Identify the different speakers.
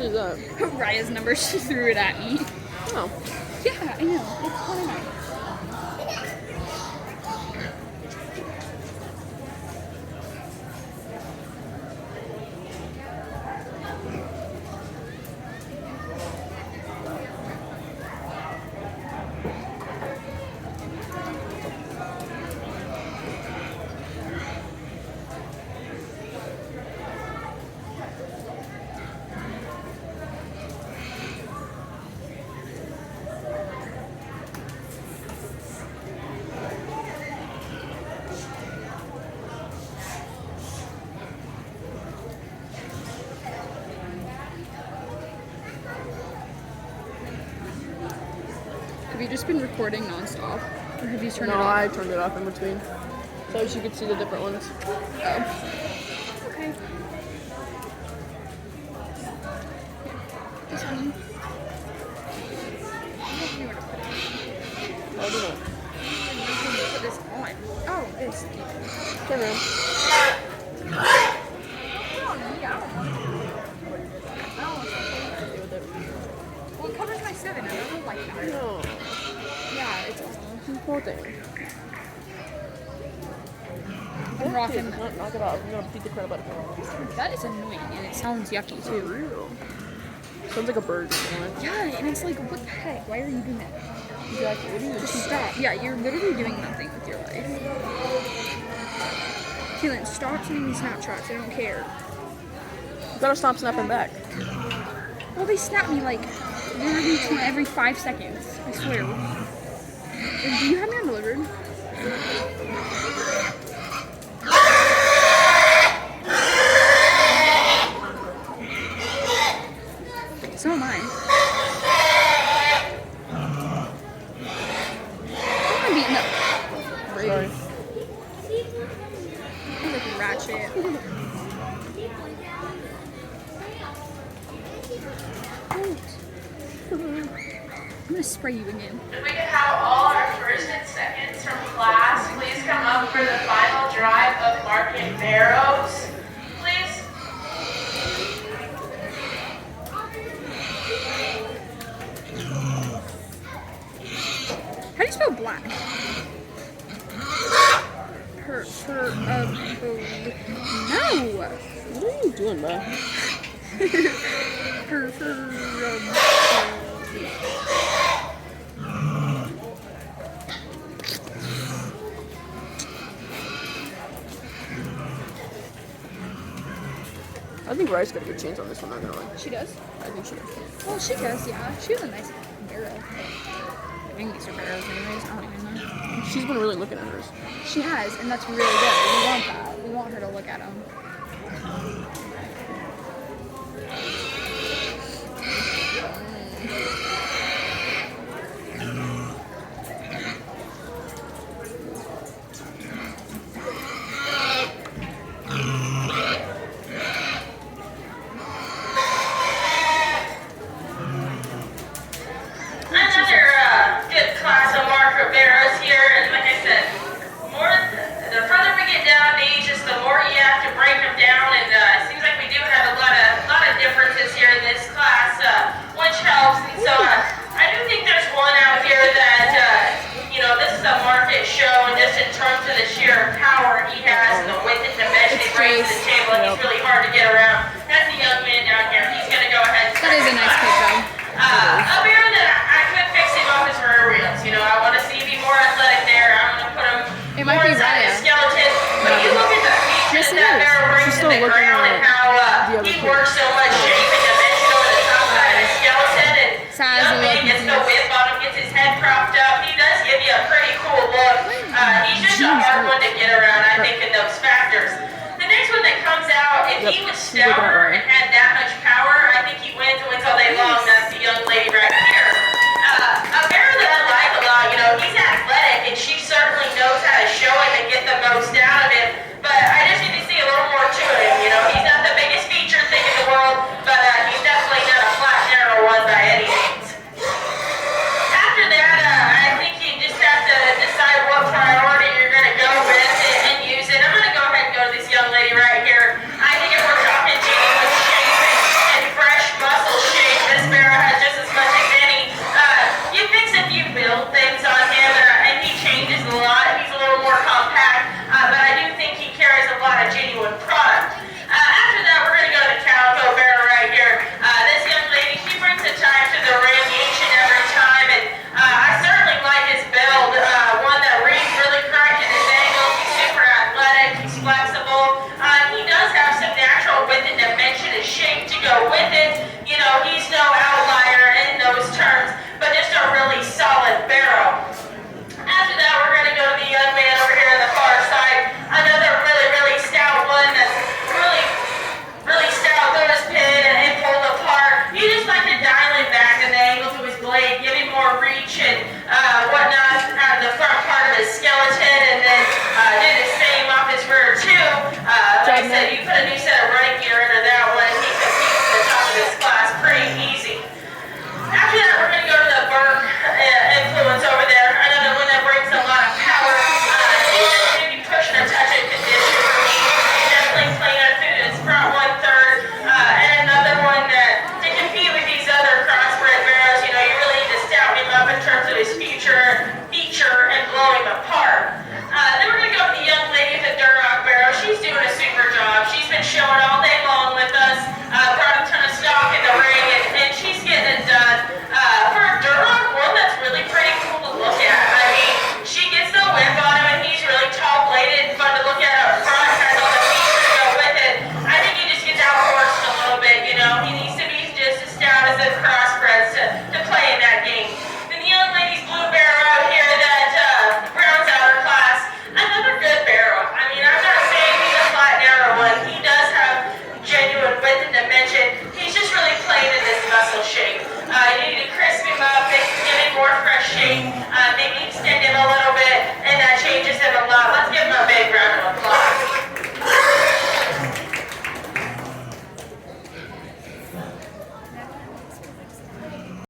Speaker 1: is that?
Speaker 2: Raya's number, she threw it at me.
Speaker 1: Oh.
Speaker 2: Yeah, I know. It's kind of nice. Have you just been recording nonstop? Or have you turned it off?
Speaker 1: No, I turned it off in between. So you could see the different ones.
Speaker 2: Oh. Okay. This one. I don't know where to put it.
Speaker 1: I don't know.
Speaker 2: Put this on. Oh, this.
Speaker 1: Turn around.
Speaker 2: Well, it covers my 7. I don't like that.
Speaker 1: No.
Speaker 2: Yeah, it's awesome.
Speaker 1: Poor thing.
Speaker 2: I'm rocking that.
Speaker 1: Knock it off. I'm gonna beat the crap out of it.
Speaker 2: That is annoying, and it sounds yucky too.
Speaker 1: Real. Sounds like a bird.
Speaker 2: Yeah, and it's like, what the heck? Why are you doing that?
Speaker 1: Exactly. What do you do?
Speaker 2: Just stop. Yeah, you're literally doing nothing with your life. Keelan, stop sending me Snapchats. I don't care.
Speaker 1: You gotta stop snapping back.
Speaker 2: Well, they snap me like literally every 5 seconds. I swear. Do you have me on delivered? So am I. I'm beating up.
Speaker 1: Sorry.
Speaker 2: I'm like ratchet. I'm gonna spray you again.
Speaker 3: If we could have all our first and seconds from class, please come up for the final drive of Market Barrows. Please.
Speaker 2: How do you spell black? No!
Speaker 1: What are you doing, bro? I think Rice got a good chance on this one, not gonna lie.
Speaker 2: She does?
Speaker 1: I think she does.
Speaker 2: Well, she does, yeah. She has a nice barrow. I think these are barrows anyways. I don't even know.
Speaker 1: She's been really looking at hers.
Speaker 2: She has, and that's really good. We want that. We want her to look at them.
Speaker 3: Another good class of Market Barrows here, and like I said, the further we get down in ages, the more you have to break them down, and it seems like we do have a lot of differences here in this class, which helps. And so I do think there's one out here that this is a market show, and just in terms of the sheer power he has and the width and dimension he brings to the table, and he's really hard to get around. That's the young man down here. He's gonna go ahead and
Speaker 2: That is a nice pick, though.
Speaker 3: a beer that I could fix him up his rear wheels. I want to see him be more athletic there. I'm going to put him
Speaker 2: It might
Speaker 3: more
Speaker 2: be
Speaker 3: inside
Speaker 2: Raya.
Speaker 3: his skeleton. But you look at the features
Speaker 2: Yes, it
Speaker 3: that
Speaker 2: is.
Speaker 3: bear brings
Speaker 1: She's
Speaker 3: to the
Speaker 1: still looking
Speaker 3: ground and
Speaker 1: at
Speaker 3: how
Speaker 1: the other
Speaker 3: he
Speaker 1: kid.
Speaker 3: works so much shape and dimension over the top side of his skeleton. And
Speaker 2: Size
Speaker 3: young
Speaker 2: of
Speaker 3: man
Speaker 2: it.
Speaker 3: gets the whip on him, gets his head propped up. He does give you a pretty cool look. He's just a hard one to get around, I think, in those factors. The next one that comes out, if he was
Speaker 1: She's looking at
Speaker 3: stouter
Speaker 1: Raya.
Speaker 3: and had that much power, I think he wins all day long. That's the young lady right